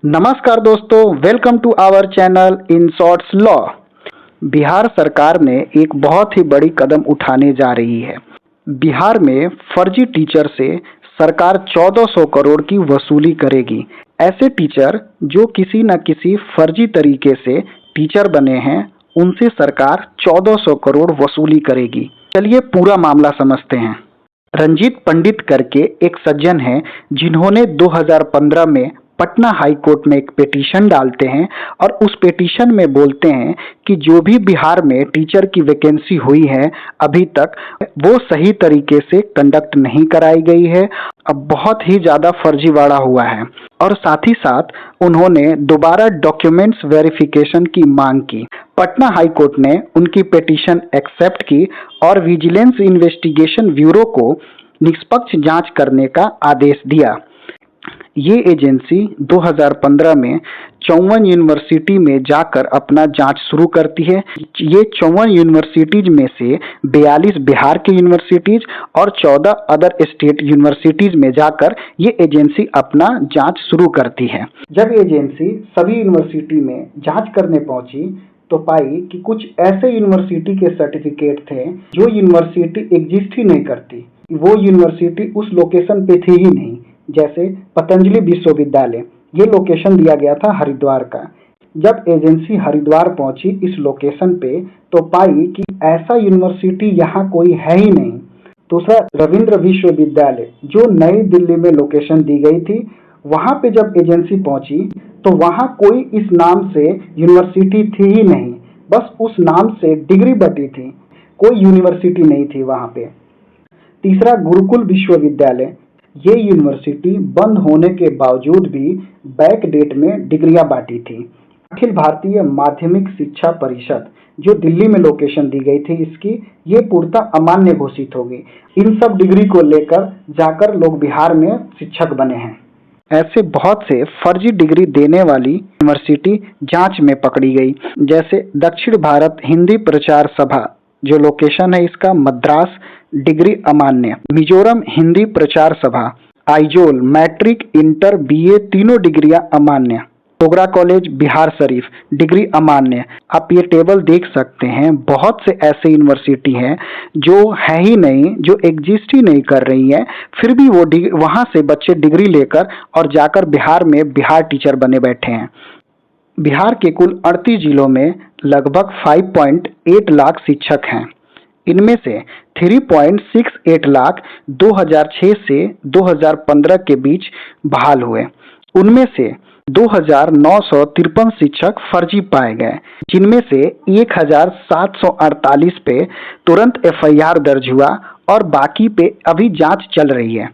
नमस्कार दोस्तों, welcome to our channel in shorts law. Bihar सरकार ने एक बहुत ही बड़ी कदम उठाने जा रही है। बिहार में फर्जी टीचर से सरकार 1400 करोड़ की वसूली करेगी। ऐसे टीचर जो किसी न किसी फर्जी तरीके से टीचर बने हैं, उनसे सरकार 1400 करोड़ वसूली करेगी। चलिए पूरा मामला समझते हैं। रंजीत पंडित करके एक सज्जन हैं, जिन्होंने 2015 में पटना हाई कोर्ट में एक पिटीशन डालते हैं और उस पिटीशन में बोलते हैं कि जो भी बिहार में टीचर की वैकेंसी हुई है अभी तक वो सही तरीके से कंडक्ट नहीं कराई गई है। अब बहुत ही ज़्यादा फर्जीवाड़ा हुआ है और साथ ही साथ उन्होंने दोबारा डॉक्यूमेंट्स वेरिफिकेशन की मांग की। पटना हाई कोर्ट ने उनकी पिटीशन एक्सेप्ट की और विजिलेंस इन्वेस्टिगेशन ब्यूरो को निष्पक्ष जांच करने का आदेश दिया। ये एजेंसी 2015 में 54 यूनिवर्सिटी में जाकर अपना जांच शुरू करती है। ये 54 यूनिवर्सिटीज में से 42 बिहार की यूनिवर्सिटीज और 14 अदर स्टेट यूनिवर्सिटीज में जाकर ये एजेंसी अपना जांच शुरू करती है। जब एजेंसी सभी यूनिवर्सिटी में जांच करने पहुंची तो पाई कि कुछ ऐसे यूनिवर्सिटी के सर्टिफिकेट थे जो यूनिवर्सिटी एग्जिस्ट ही नहीं करती। वो यूनिवर्सिटी उस लोकेशन पे थी ही नहीं। जैसे पतंजलि विश्वविद्यालय, ये लोकेशन दिया गया था हरिद्वार का। जब एजेंसी हरिद्वार पहुंची इस लोकेशन पे तो पाई कि ऐसा यूनिवर्सिटी यहाँ कोई है ही नहीं। दूसरा रविंद्र विश्वविद्यालय, जो नई दिल्ली में लोकेशन दी गई थी, वहां पे जब एजेंसी पहुंची तो वहां कोई इस नाम से यूनिवर्सिटी थी ही नहीं, बस उस नाम से डिग्री बटी थी, कोई यूनिवर्सिटी नहीं थी वहां पे। तीसरा गुरुकुल विश्वविद्यालय, ये यूनिवर्सिटी बंद होने के बावजूद भी बैक डेट में डिग्रियां बांटी थी। अखिल भारतीय माध्यमिक शिक्षा परिषद, जो दिल्ली में लोकेशन दी गई थी इसकी, ये पूर्णतः अमान्य घोषित हो गई। इन सब डिग्री को लेकर जाकर लोग बिहार में शिक्षक बने हैं। ऐसे बहुत से फर्जी डिग्री देने वाली यूनिवर्सिटी जांच में पकड़ी गई। जैसे दक्षिण भारत हिंदी प्रचार सभा, जो लोकेशन है इसका मद्रास, डिग्री अमान्य। मिजोरम हिंदी प्रचार सभा, आइजोल, मैट्रिक, इंटर, बीए तीनों डिग्रियां अमान्य। डोगरा कॉलेज बिहार शरीफ, डिग्री अमान्य। आप ये टेबल देख सकते हैं, बहुत से ऐसे यूनिवर्सिटी हैं जो है ही नहीं, जो एग्जिस्ट ही नहीं कर रही है, फिर भी वो वहां से बच्चे डिग्री लेकर और जाकर बिहार में बिहार टीचर बने बैठे हैं। बिहार के कुल 38 जिलों में लगभग 5.8 लाख शिक्षक हैं। इनमें से 3.68 लाख 2006 से 2015 के बीच बहाल हुए। उनमें से 2,953 शिक्षक फर्जी पाए गए, जिनमें से 1,748 पे तुरंत एफआईआर दर्ज हुआ और बाकी पे अभी जांच चल रही है।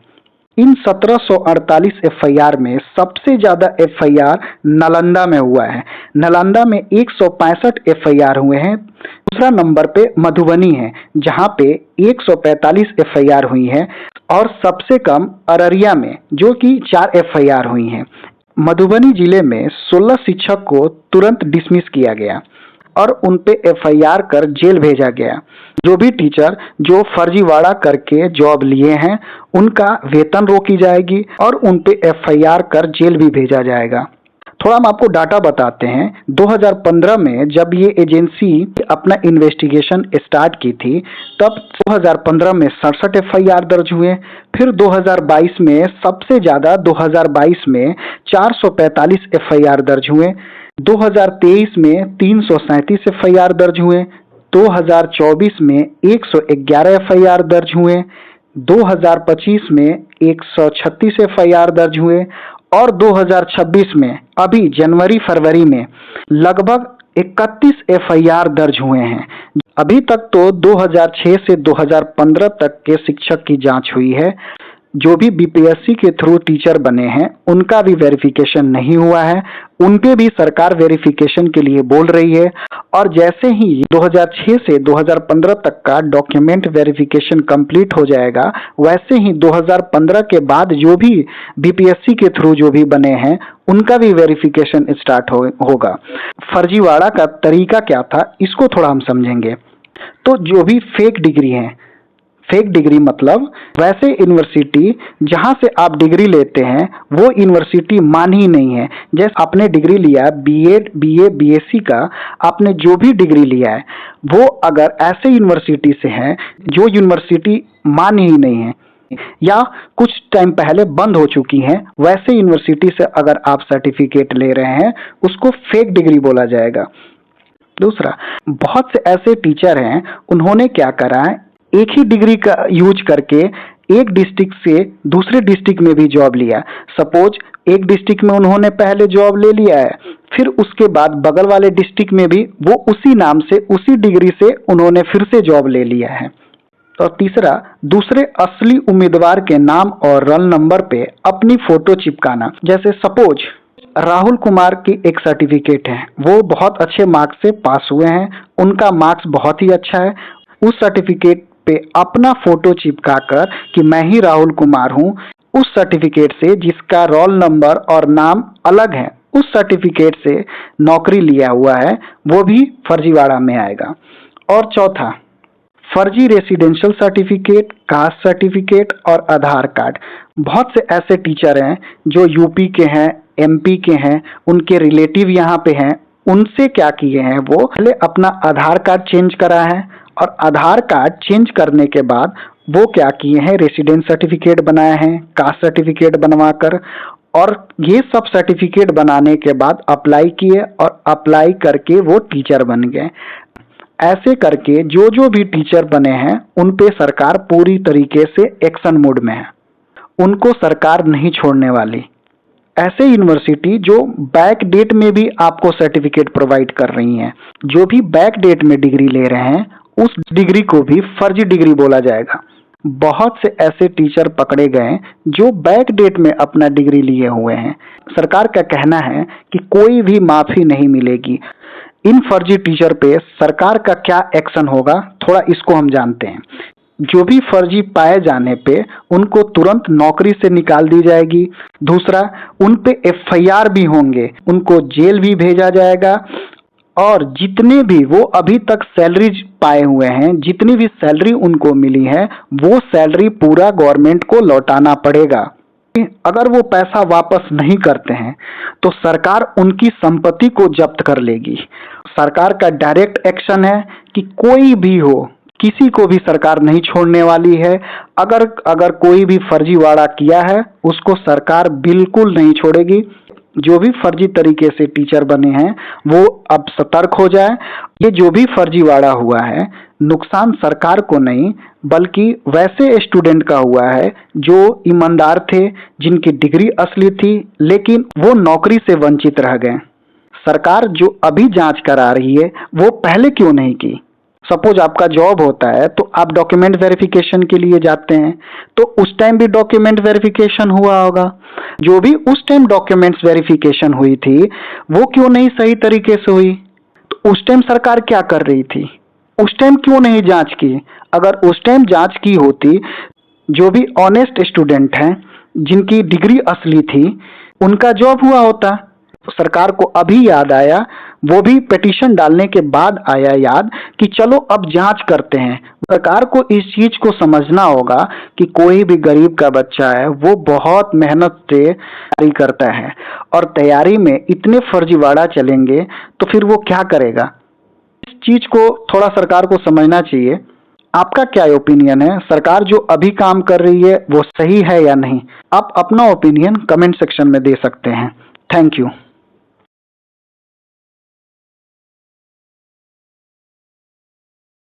इन 1748 एफआईआर में सबसे ज्यादा एफआईआर नालंदा में हुआ है। नालंदा में 165 एफआईआर हुए हैं। दूसरा नंबर पे मधुबनी है, जहां पे 145 एफआईआर हुई है और सबसे कम अररिया में, जो कि 4 एफआईआर हुई हैं। मधुबनी जिले में 16 शिक्षक को तुरंत डिसमिस किया गया और उन पे एफआईआर कर जेल भेजा गया। जो भी टीचर जो फर्जीवाड़ा करके जॉब लिए हैं, उनका वेतन रोकी जाएगी और उन पे एफआईआर कर जेल भी भेजा जाएगा। थोड़ा हम आपको डाटा बताते हैं। 2015 में जब ये एजेंसी अपना इन्वेस्टिगेशन स्टार्ट की थी, तब 2015 में 67 एफआईआर दर्ज हुए। फिर 2022 में सबसे ज़्यादा 2022 में 445 एफआईआर दर्ज हुए। 2023 में 337 एफआईआर दर्ज हुए। 2024 में 111 एफआईआर दर्ज हुए। 2025 में 136 एफआईआर दर्ज हुए और 2026 में अभी जनवरी फरवरी में लगभग 31 एफआईआर दर्ज हुए हैं। अभी तक तो 2006 से 2015 तक के शिक्षक की जांच हुई है। जो भी बीपीएससी के थ्रू टीचर बने हैं उनका भी वेरिफिकेशन नहीं हुआ है, उन पे भी सरकार वेरिफिकेशन के लिए बोल रही है। और जैसे ही 2006 से 2015 तक का डॉक्यूमेंट वेरिफिकेशन कंप्लीट हो जाएगा, वैसे ही 2015 के बाद जो भी बीपीएससी के थ्रू जो भी बने हैं उनका भी वेरिफिकेशन स्टार्ट होगा। फर्जीवाड़ा का तरीका क्या था, इसको थोड़ा हम समझेंगे। तो जो भी फेक डिग्री हैं, फेक डिग्री मतलब वैसे यूनिवर्सिटी जहां से आप डिग्री लेते हैं वो यूनिवर्सिटी मान ही नहीं है। जैसे आपने डिग्री लिया बीएड, बीए, बीएससी का, आपने जो भी डिग्री लिया है वो अगर ऐसे यूनिवर्सिटी से है जो यूनिवर्सिटी मान ही नहीं है या कुछ टाइम पहले बंद हो चुकी हैं, वैसे यूनिवर्सिटी से अगर आप सर्टिफिकेट ले रहे हैं उसको फेक डिग्री बोला जाएगा। दूसरा, बहुत से ऐसे टीचर हैं, उन्होंने क्या करा है, एक ही डिग्री का यूज करके एक डिस्ट्रिक्ट से दूसरे डिस्ट्रिक्ट में भी जॉब लिया। सपोज एक डिस्ट्रिक्ट में उन्होंने पहले जॉब ले लिया है, फिर उसके बाद बगल वाले डिस्ट्रिक्ट में भी वो उसी नाम से उसी डिग्री से उन्होंने फिर से जॉब ले लिया है। और तीसरा, दूसरे असली उम्मीदवार के नाम और रोल नंबर पे अपनी फोटो चिपकाना। जैसे सपोज राहुल कुमार की एक सर्टिफिकेट है, वो बहुत अच्छे मार्क्स से पास हुए हैं, उनका मार्क्स बहुत ही अच्छा है, उस सर्टिफिकेट पे अपना फोटो चिपकाकर कि मैं ही राहुल कुमार हूँ, उस सर्टिफिकेट से जिसका रोल नंबर और नाम अलग है, उस सर्टिफिकेट से नौकरी लिया हुआ है, वो भी फर्जीवाड़ा में आएगा। और चौथा, फर्जी रेसिडेंशियल सर्टिफिकेट, कास्ट सर्टिफिकेट और आधार कार्ड। बहुत से ऐसे टीचर हैं जो यूपी के हैं, एमपी के हैं, उनके रिलेटिव यहाँ पे हैं, उनसे क्या किए हैं, वो पहले अपना आधार कार्ड चेंज करा है और आधार कार्ड चेंज करने के बाद वो क्या किए हैं, रेसिडेंस सर्टिफिकेट बनाए हैं, कास्ट सर्टिफिकेट बनवाकर, और ये सब सर्टिफिकेट बनाने के बाद अप्लाई किए और अप्लाई करके वो टीचर बन गए। ऐसे करके जो जो भी टीचर बने हैं उन पे सरकार पूरी तरीके से एक्शन मोड में है, उनको सरकार नहीं छोड़ने वाली। ऐसे यूनिवर्सिटी जो बैक डेट में भी आपको सर्टिफिकेट प्रोवाइड कर रही हैं, जो भी बैक डेट में डिग्री ले रहे हैं उस डिग्री को भी फर्जी डिग्री बोला जाएगा। बहुत से ऐसे टीचर पकड़े गए जो बैक डेट में अपना डिग्री लिए हुए हैं। सरकार का कहना है कि कोई भी माफी नहीं मिलेगी। इन फर्जी टीचर पे सरकार का क्या एक्शन होगा, थोड़ा इसको हम जानते हैं। जो भी फर्जी पाए जाने पे उनको तुरंत नौकरी से निकाल दी जाएगी। दूसरा, उन पे एफआईआर भी होंगे, उनको जेल भी भेजा जाएगा और जितने भी वो अभी तक सैलरी पाए हुए हैं, जितनी भी सैलरी उनको मिली है, वो सैलरी पूरा गवर्नमेंट को लौटाना पड़ेगा। अगर वो पैसा वापस नहीं करते हैं तो सरकार उनकी संपत्ति को जब्त कर लेगी। सरकार का डायरेक्ट एक्शन है कि कोई भी हो, किसी को भी सरकार नहीं छोड़ने वाली है। अगर कोई भी फर्जीवाड़ा किया है उसको सरकार बिल्कुल नहीं छोड़ेगी। जो भी फर्जी तरीके से टीचर बने हैं वो अब सतर्क हो जाए। ये जो भी फर्जीवाड़ा हुआ है, नुकसान सरकार को नहीं बल्कि वैसे स्टूडेंट का हुआ है जो ईमानदार थे, जिनकी डिग्री असली थी, लेकिन वो नौकरी से वंचित रह गए। सरकार जो अभी जांच करा रही है वो पहले क्यों नहीं की? सपोज आपका जॉब होता है तो आप डॉक्यूमेंट वेरिफिकेशन के लिए जाते हैं, तो उस टाइम भी डॉक्यूमेंट वेरिफिकेशन हुआ होगा। जो भी उस टाइम डॉक्यूमेंट्स वेरिफिकेशन हुई थी वो क्यों नहीं सही तरीके से हुई? तो उस टाइम सरकार क्या कर रही थी? उस टाइम क्यों नहीं जांच की? अगर उस टाइम जांच की होती, जो भी ऑनेस्ट स्टूडेंट हैं जिनकी डिग्री असली थी उनका जॉब हुआ होता। सरकार को अभी याद आया, वो भी पिटीशन डालने के बाद आया याद कि चलो अब जांच करते हैं। सरकार को इस चीज को समझना होगा कि कोई भी गरीब का बच्चा है वो बहुत मेहनत से तैयारी करता है और तैयारी में इतने फर्जीवाड़ा चलेंगे तो फिर वो क्या करेगा। इस चीज को थोड़ा सरकार को समझना चाहिए। आपका क्या ओपिनियन है? सरकार जो अभी काम कर रही है वो सही है या नहीं? आप अपना ओपिनियन कमेंट सेक्शन में दे सकते हैं। Thank you.